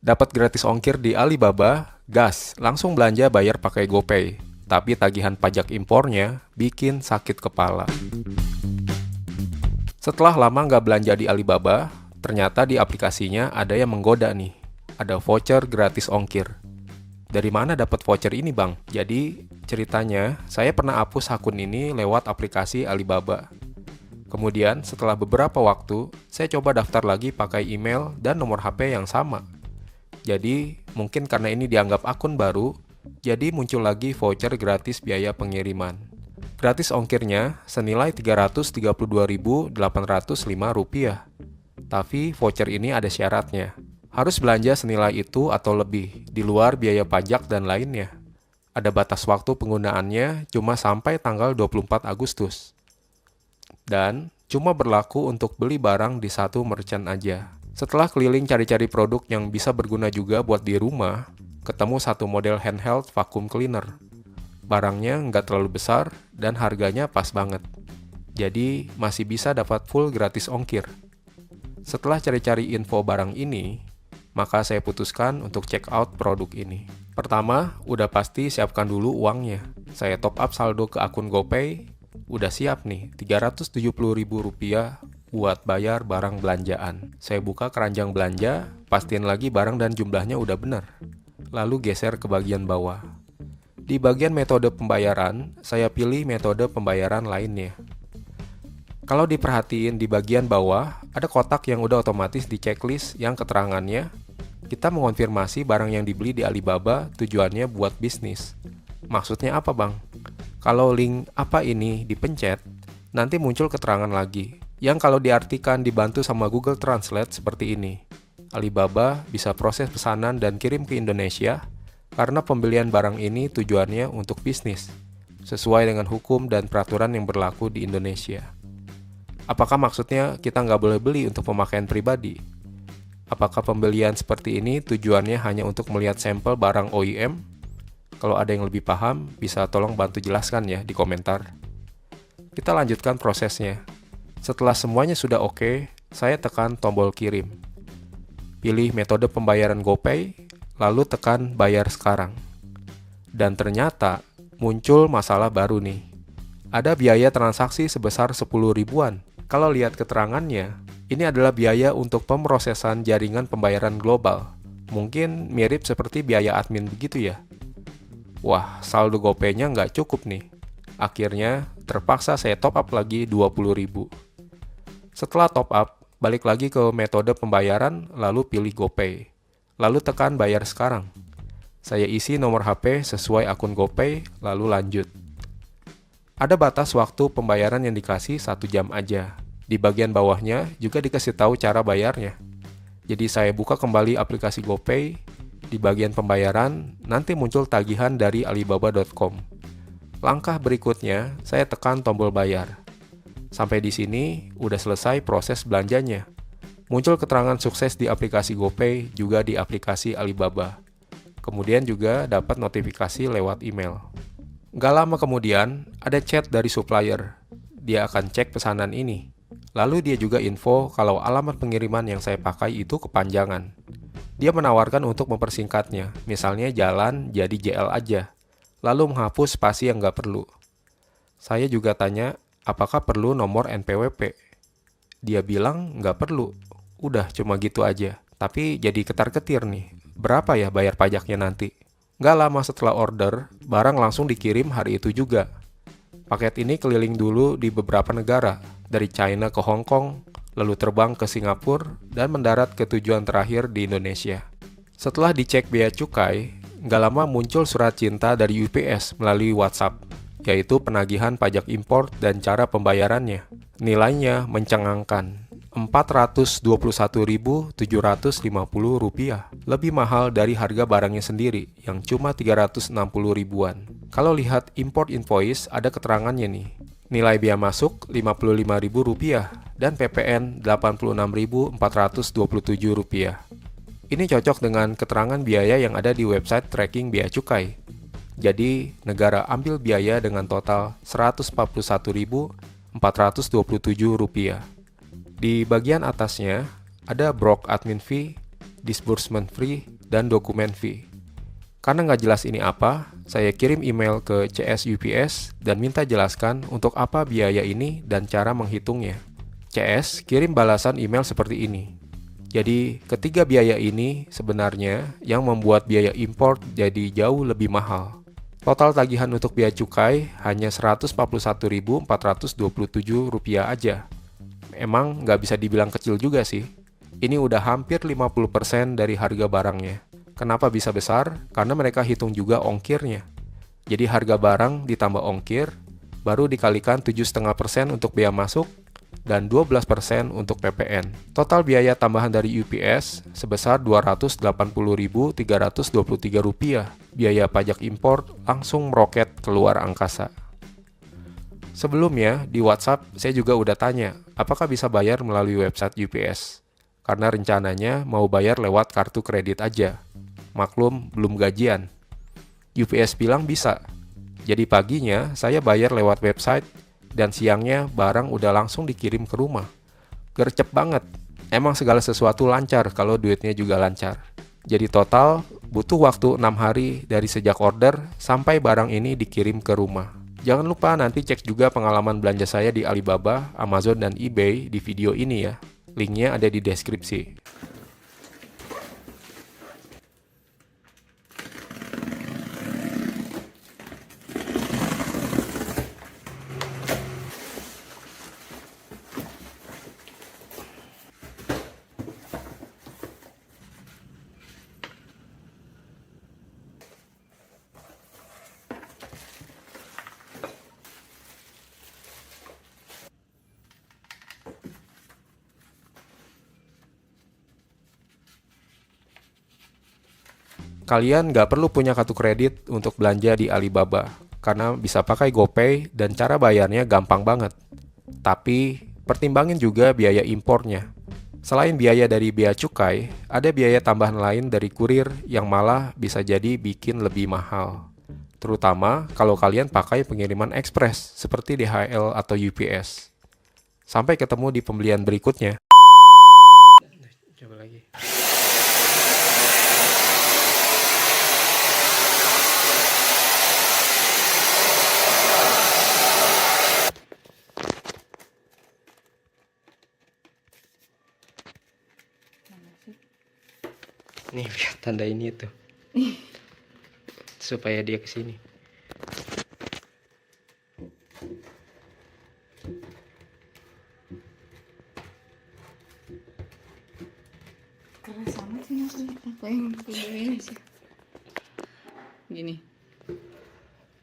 Dapat gratis ongkir di Alibaba, gas, langsung belanja bayar pakai GoPay. Tapi tagihan pajak impornya bikin sakit kepala. Setelah lama nggak belanja di Alibaba, ternyata di aplikasinya ada yang menggoda nih. Ada voucher gratis ongkir. Dari mana dapat voucher ini, Bang? Jadi, ceritanya, saya pernah hapus akun ini lewat aplikasi Alibaba. Kemudian, setelah beberapa waktu, saya coba daftar lagi pakai email dan nomor HP yang sama. Jadi, mungkin karena ini dianggap akun baru, jadi muncul lagi voucher gratis biaya pengiriman. Gratis ongkirnya senilai Rp332.805. Tapi voucher ini ada syaratnya. Harus belanja senilai itu atau lebih, di luar biaya pajak dan lainnya. Ada batas waktu penggunaannya cuma sampai tanggal 24 Agustus. Dan cuma berlaku untuk beli barang di satu merchant aja. Setelah keliling cari-cari produk yang bisa berguna juga buat di rumah, ketemu satu model handheld vacuum cleaner. Barangnya nggak terlalu besar dan harganya pas banget. Jadi masih bisa dapat full gratis ongkir. Setelah cari-cari info barang ini, maka saya putuskan untuk check out produk ini. Pertama, udah pasti siapkan dulu uangnya. Saya top up saldo ke akun GoPay, udah siap nih, Rp370.000 buat bayar barang belanjaan. Saya buka keranjang belanja, pastiin lagi barang dan jumlahnya udah benar. Lalu geser ke bagian bawah. Di bagian metode pembayaran, saya pilih metode pembayaran lainnya. Kalau diperhatiin di bagian bawah, ada kotak yang udah otomatis di checklist yang keterangannya, kita mengonfirmasi barang yang dibeli di Alibaba tujuannya buat bisnis. Maksudnya apa, Bang? Kalau link apa ini dipencet, nanti muncul keterangan lagi, yang kalau diartikan dibantu sama Google Translate seperti ini. Alibaba bisa proses pesanan dan kirim ke Indonesia karena pembelian barang ini tujuannya untuk bisnis, sesuai dengan hukum dan peraturan yang berlaku di Indonesia. Apakah maksudnya kita nggak boleh beli untuk pemakaian pribadi? Apakah pembelian seperti ini tujuannya hanya untuk melihat sampel barang OEM? Kalau ada yang lebih paham, bisa tolong bantu jelaskan ya di komentar. Kita lanjutkan prosesnya. Setelah semuanya sudah oke, saya tekan tombol kirim. Pilih metode pembayaran GoPay, lalu tekan bayar sekarang. Dan ternyata muncul masalah baru nih. Ada biaya transaksi sebesar 10 ribuan. Kalau lihat keterangannya, ini adalah biaya untuk pemrosesan jaringan pembayaran global. Mungkin mirip seperti biaya admin begitu ya. Wah, saldo GoPay-nya nggak cukup nih. Akhirnya, terpaksa saya top up lagi 20 ribu. Setelah top up, balik lagi ke metode pembayaran, lalu pilih GoPay. Lalu tekan bayar sekarang. Saya isi nomor HP sesuai akun GoPay, lalu lanjut. Ada batas waktu pembayaran yang dikasih 1 jam aja. Di bagian bawahnya juga dikasih tahu cara bayarnya. Jadi saya buka kembali aplikasi GoPay. Di bagian pembayaran, nanti muncul tagihan dari alibaba.com. Langkah berikutnya, saya tekan tombol bayar. Sampai di sini, udah selesai proses belanjanya. Muncul keterangan sukses di aplikasi GoPay, juga di aplikasi Alibaba. Kemudian juga dapat notifikasi lewat email. Gak lama kemudian, ada chat dari supplier. Dia akan cek pesanan ini. Lalu dia juga info kalau alamat pengiriman yang saya pakai itu kepanjangan. Dia menawarkan untuk mempersingkatnya, misalnya jalan jadi JL aja. Lalu menghapus spasi yang gak perlu. Saya juga tanya, apakah perlu nomor NPWP? Dia bilang nggak perlu, udah cuma gitu aja. Tapi jadi ketar-ketir nih, berapa ya bayar pajaknya nanti? Nggak lama setelah order, barang langsung dikirim hari itu juga. Paket ini keliling dulu di beberapa negara, dari China ke Hong Kong, lalu terbang ke Singapura, dan mendarat ke tujuan terakhir di Indonesia. Setelah dicek bea cukai, nggak lama muncul surat cinta dari UPS melalui WhatsApp, yaitu penagihan pajak impor dan cara pembayarannya. Nilainya mencengangkan, Rp421.750, lebih mahal dari harga barangnya sendiri yang cuma 360 ribuan. Kalau lihat import invoice ada keterangannya nih. Nilai bea masuk Rp55.000 dan PPN Rp86.427. Ini cocok dengan keterangan biaya yang ada di website tracking bea cukai. Jadi, negara ambil biaya dengan total Rp141.427. Di bagian atasnya, ada Brock Admin Fee, disbursement fee, dan dokumen fee. Karena nggak jelas ini apa, saya kirim email ke CS UPS dan minta jelaskan untuk apa biaya ini dan cara menghitungnya. CS kirim balasan email seperti ini. Jadi, ketiga biaya ini sebenarnya yang membuat biaya import jadi jauh lebih mahal. Total tagihan untuk bea cukai hanya Rp141.427 aja. Emang nggak bisa dibilang kecil juga sih. Ini udah hampir 50% dari harga barangnya. Kenapa bisa besar? Karena mereka hitung juga ongkirnya. Jadi harga barang ditambah ongkir, baru dikalikan 7,5% untuk bea masuk, dan 12% untuk PPN. Total biaya tambahan dari UPS sebesar Rp280.323. Biaya pajak impor langsung meroket keluar angkasa. Sebelumnya, di WhatsApp saya juga udah tanya, apakah bisa bayar melalui website UPS? Karena rencananya mau bayar lewat kartu kredit aja. Maklum, belum gajian. UPS bilang bisa. Jadi paginya saya bayar lewat website, dan siangnya barang udah langsung dikirim ke rumah. Gercep banget. Emang segala sesuatu lancar kalau duitnya juga lancar. Jadi total butuh waktu 6 hari dari sejak order sampai barang ini dikirim ke rumah. Jangan lupa nanti cek juga pengalaman belanja saya di Alibaba, Amazon, dan eBay di video ini ya. Linknya ada di deskripsi. Kalian nggak perlu punya kartu kredit untuk belanja di Alibaba, karena bisa pakai GoPay dan cara bayarnya gampang banget. Tapi, pertimbangin juga biaya impornya. Selain biaya dari bea cukai, ada biaya tambahan lain dari kurir yang malah bisa jadi bikin lebih mahal. Terutama kalau kalian pakai pengiriman ekspres seperti DHL atau UPS. Sampai ketemu di pembelian berikutnya. Coba lagi. Nih, lihat tanda ini tuh. Supaya dia kesini. Keras amat sih aku yang videoin aja. Gini.